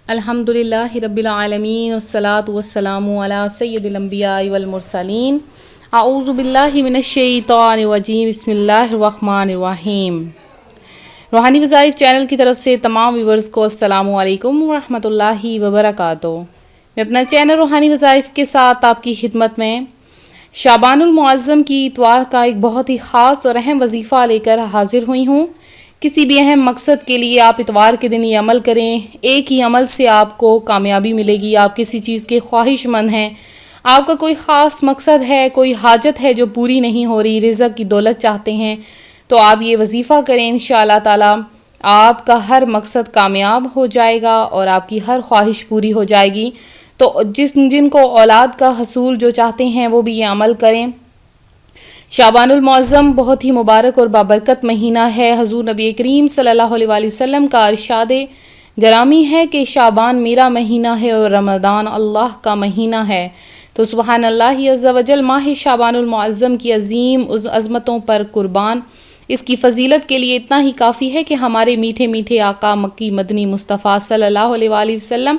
الحمدللہ رب العالمین والصلاة والسلام علی سید الانبیاء والمرسلین اعوذ باللہ من الشیطان الرجیم بسم اللہ الرحمن الرحیم۔ روحانی وظائف چینل کی طرف سے تمام ویورز کو السلام علیکم ورحمۃ اللہ وبرکاتہ۔ میں اپنا چینل روحانی وظائف کے ساتھ آپ کی خدمت میں شعبان المعظم کی اتوار کا ایک بہت ہی خاص اور اہم وظیفہ لے کر حاضر ہوئی ہوں۔ کسی بھی اہم مقصد کے لیے آپ اتوار کے دن یہ عمل کریں، ایک ہی عمل سے آپ کو کامیابی ملے گی۔ آپ کسی چیز کے خواہش مند ہیں، آپ کا کوئی خاص مقصد ہے، کوئی حاجت ہے جو پوری نہیں ہو رہی، رزق کی دولت چاہتے ہیں، تو آپ یہ وظیفہ کریں، انشاءاللہ تعالی آپ کا ہر مقصد کامیاب ہو جائے گا اور آپ کی ہر خواہش پوری ہو جائے گی۔ تو جن کو اولاد کا حصول جو چاہتے ہیں وہ بھی یہ عمل کریں۔ شعبان المعظم بہت ہی مبارک اور بابرکت مہینہ ہے۔ حضور نبی کریم صلی اللہ علیہ وآلہ وسلم کا ارشاد گرامی ہے کہ شعبان میرا مہینہ ہے اور رمضان اللہ کا مہینہ ہے۔ تو سبحان اللہ عز و جل، ماہ شعبان المعظم کی عظیم عظمتوں پر قربان، اس کی فضیلت کے لیے اتنا ہی کافی ہے کہ ہمارے میٹھے میٹھے آقا مکی مدنی مصطفیٰ صلی اللہ علیہ وآلہ وسلم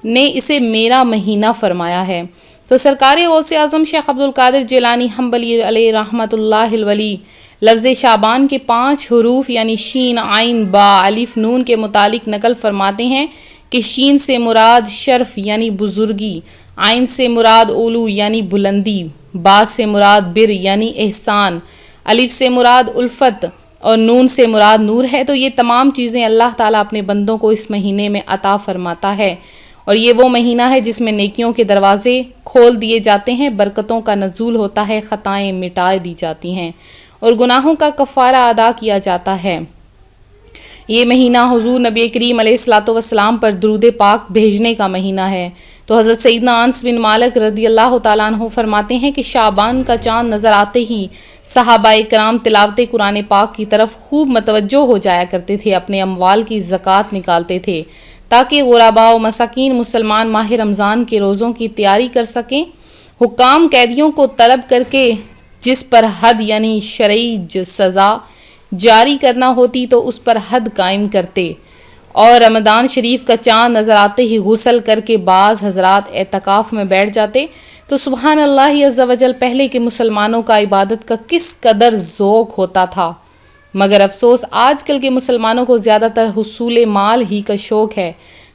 نے اسے میرا مہینہ فرمایا ہے۔ تو سرکار غوث اعظم شیخ عبدالقادر جیلانی حنبلی علیہ رحمۃ اللہ الولی لفظ شعبان کے 5 حروف یعنی شین، عین، با، الف، نون کے متعلق نقل فرماتے ہیں کہ شین سے مراد شرف یعنی بزرگی، عین سے مراد علو یعنی بلندی، با سے مراد بر یعنی احسان، الف سے مراد الفت اور نون سے مراد نور ہے۔ تو یہ تمام چیزیں اللہ تعالیٰ اپنے بندوں کو اس مہینے میں عطا فرماتا ہے، اور یہ وہ مہینہ ہے جس میں نیکیوں کے دروازے کھول دیے جاتے ہیں، برکتوں کا نزول ہوتا ہے، خطائیں مٹا دی جاتی ہیں اور گناہوں کا کفارہ ادا کیا جاتا ہے۔ یہ مہینہ حضور نبی کریم علیہ الصلوۃ والسلام پر درود پاک بھیجنے کا مہینہ ہے۔ تو حضرت سیدنا انس بن مالک رضی اللہ تعالیٰ عنہ فرماتے ہیں کہ شعبان کا چاند نظر آتے ہی صحابہ کرام تلاوت قرآن پاک کی طرف خوب متوجہ ہو جایا کرتے تھے، اپنے اموال کی زکوٰۃ نکالتے تھے تاکہ غرباء و مساکین مسلمان ماہ رمضان کے روزوں کی تیاری کر سکیں۔ حکام قیدیوں کو طلب کر کے جس پر حد یعنی شرعی سزا جاری کرنا ہوتی تو اس پر حد قائم کرتے، اور رمضان شریف کا چاند نظر آتے ہی غسل کر کے بعض حضرات اعتکاف میں بیٹھ جاتے۔ تو سبحان اللہ عز و جل، پہلے کے مسلمانوں کا عبادت کا کس قدر ذوق ہوتا تھا، مگر افسوس آج کل کے مسلمانوں کو زیادہ تر حصول مال ہی کا شوق ہے۔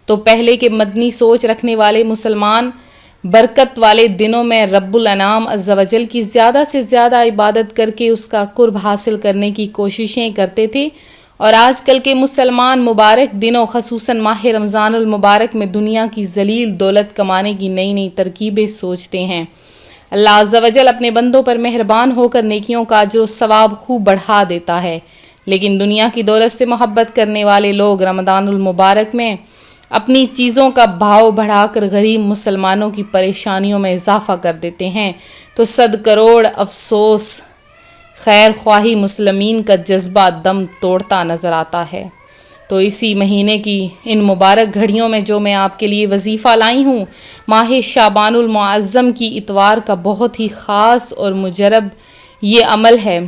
تو پہلے کے مدنی سوچ رکھنے والے مسلمان برکت والے دنوں میں رب الانام عز و جل کی زیادہ سے زیادہ عبادت کر کے اس کا قرب حاصل کرنے کی کوششیں کرتے تھے، اور آج کل کے مسلمان مبارک دنوں خصوصاً ماہ رمضان المبارک میں دنیا کی ذلیل دولت کمانے کی نئی نئی ترکیبیں سوچتے ہیں۔ اللہ عز و جل اپنے بندوں پر مہربان ہو کر نیکیوں کا اجر و ثواب خوب بڑھا دیتا ہے، لیکن دنیا کی دولت سے محبت کرنے والے لوگ رمضان المبارک میں اپنی چیزوں کا بھاؤ بڑھا کر غریب مسلمانوں کی پریشانیوں میں اضافہ کر دیتے ہیں۔ تو 100 کروڑ افسوس، خیر خواہی مسلمین کا جذبہ دم توڑتا نظر آتا ہے۔ تو اسی مہینے کی ان مبارک گھڑیوں میں جو میں آپ کے لیے وظیفہ لائی ہوں، ماہ شعبان المعظم کی اتوار کا بہت ہی خاص اور مجرب یہ عمل ہے۔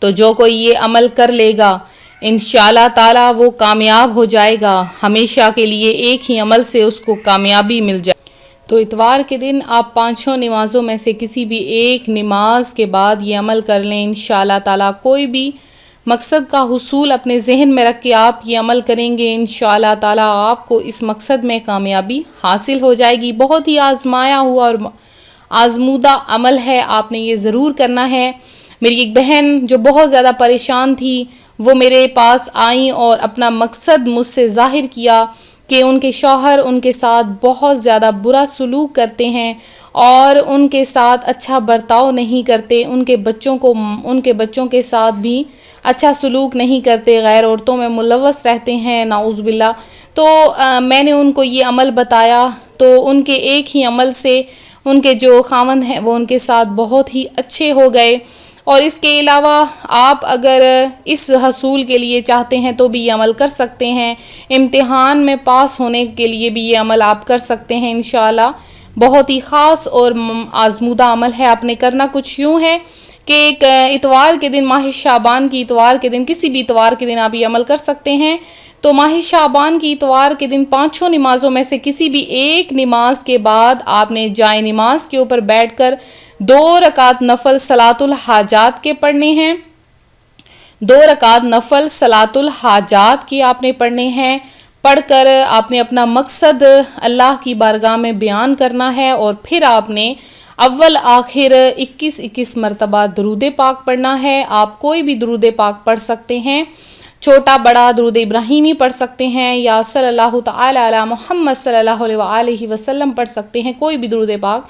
تو جو کوئی یہ عمل کر لے گا انشاءاللہ تعالیٰ وہ کامیاب ہو جائے گا، ہمیشہ کے لیے ایک ہی عمل سے اس کو کامیابی مل جائے۔ تو اتوار کے دن آپ 5 نمازوں میں سے کسی بھی ایک نماز کے بعد یہ عمل کر لیں، انشاءاللہ تعالیٰ کوئی بھی مقصد کا حصول اپنے ذہن میں رکھ کے آپ یہ عمل کریں گے، انشاءاللہ تعالیٰ آپ کو اس مقصد میں کامیابی حاصل ہو جائے گی۔ بہت ہی آزمایا ہوا اور آزمودہ عمل ہے، آپ نے یہ ضرور کرنا ہے۔ میری ایک بہن جو بہت زیادہ پریشان تھی، وہ میرے پاس آئیں اور اپنا مقصد مجھ سے ظاہر کیا کہ ان کے شوہر ان کے ساتھ بہت زیادہ برا سلوک کرتے ہیں اور ان کے ساتھ اچھا برتاؤ نہیں کرتے، ان کے بچوں کے ساتھ بھی اچھا سلوک نہیں کرتے، غیر عورتوں میں ملوث رہتے ہیں، نعوذ باللہ۔ تو میں نے ان کو یہ عمل بتایا، تو ان کے ایک ہی عمل سے ان کے جو خاوند ہیں وہ ان کے ساتھ بہت ہی اچھے ہو گئے۔ اور اس کے علاوہ آپ اگر اس حصول کے لیے چاہتے ہیں تو بھی یہ عمل کر سکتے ہیں، امتحان میں پاس ہونے کے لیے بھی یہ عمل آپ کر سکتے ہیں انشاءاللہ۔ بہت ہی خاص اور آزمودہ عمل ہے۔ آپ نے کرنا کچھ یوں ہے کہ ایک اتوار کے دن، ماہ شعبان کی اتوار کے دن، کسی بھی اتوار کے دن آپ یہ عمل کر سکتے ہیں۔ تو ماہ شعبان کی اتوار کے دن 5 نمازوں میں سے کسی بھی ایک نماز کے بعد آپ نے جائے نماز کے اوپر بیٹھ کر 2 رکعت نفل صلاۃ الحاجات کے پڑھنے ہیں. 2 رکعت نفل صلاۃ الحاجات کی آپ نے پڑھنے ہیں. پڑھ کر آپ نے اپنا مقصد اللہ کی بارگاہ میں بیان کرنا ہے اور پھر آپ نے اول آخر 21 مرتبہ درود پاک پڑھنا ہے. آپ کوئی بھی درود پاک پڑھ سکتے ہیں، چھوٹا بڑا درود ابراہیمی پڑھ سکتے ہیں یا صلی اللہ تعالی علی محمد صلی اللہ علیہ وآلہ وسلم پڑھ سکتے ہیں. کوئی بھی درود پاک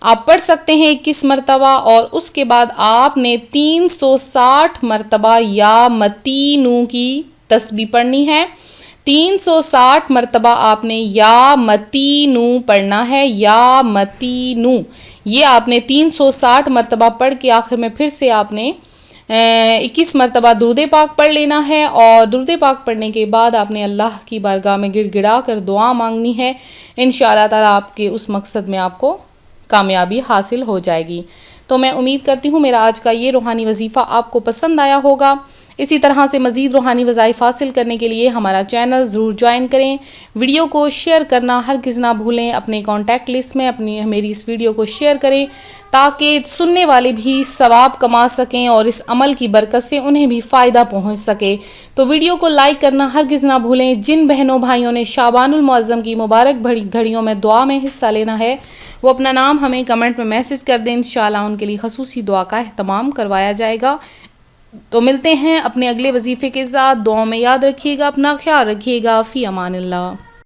آپ پڑھ سکتے ہیں 21 مرتبہ. اور اس کے بعد آپ نے 360 مرتبہ یا متینو کی تسبیح پڑھنی ہے. 360 مرتبہ آپ نے یا متینو پڑھنا ہے، یا متینو. یہ آپ نے 360 مرتبہ پڑھ کے آخر میں پھر سے آپ نے 21 مرتبہ درود پاک پڑھ لینا ہے. اور درود پاک پڑھنے کے بعد آپ نے اللہ کی بارگاہ میں گڑ گڑا کر دعا مانگنی ہے. انشاءاللہ تعالی آپ کے اس مقصد میں آپ کو کامیابی حاصل ہو جائے گی. تو میں امید کرتی ہوں میرا آج کا یہ روحانی وظیفہ آپ کو پسند آیا ہوگا. اسی طرح سے مزید روحانی وظائف حاصل کرنے کے لیے ہمارا چینل ضرور جوائن کریں. ویڈیو کو شیئر کرنا ہرگز نہ بھولیں. اپنے کانٹیکٹ لسٹ میں میری اس ویڈیو کو شیئر کریں تاکہ سننے والے بھی ثواب کما سکیں اور اس عمل کی برکت سے انہیں بھی فائدہ پہنچ سکے. تو ویڈیو کو لائک کرنا ہرگز نہ بھولیں. جن بہنوں بھائیوں نے شعبان المعظم کی مبارک گھڑیوں میں دعا میں حصہ لینا ہے وہ اپنا نام ہمیں کمنٹ میں میسج کر دیں. انشاءاللہ ان کے لیے خصوصی دعا کا اہتمام کروایا جائے گا. تو ملتے ہیں اپنے اگلے وظیفے کے ساتھ. دعاؤں میں یاد رکھیے گا، اپنا خیال رکھیے گا. فی امان اللہ.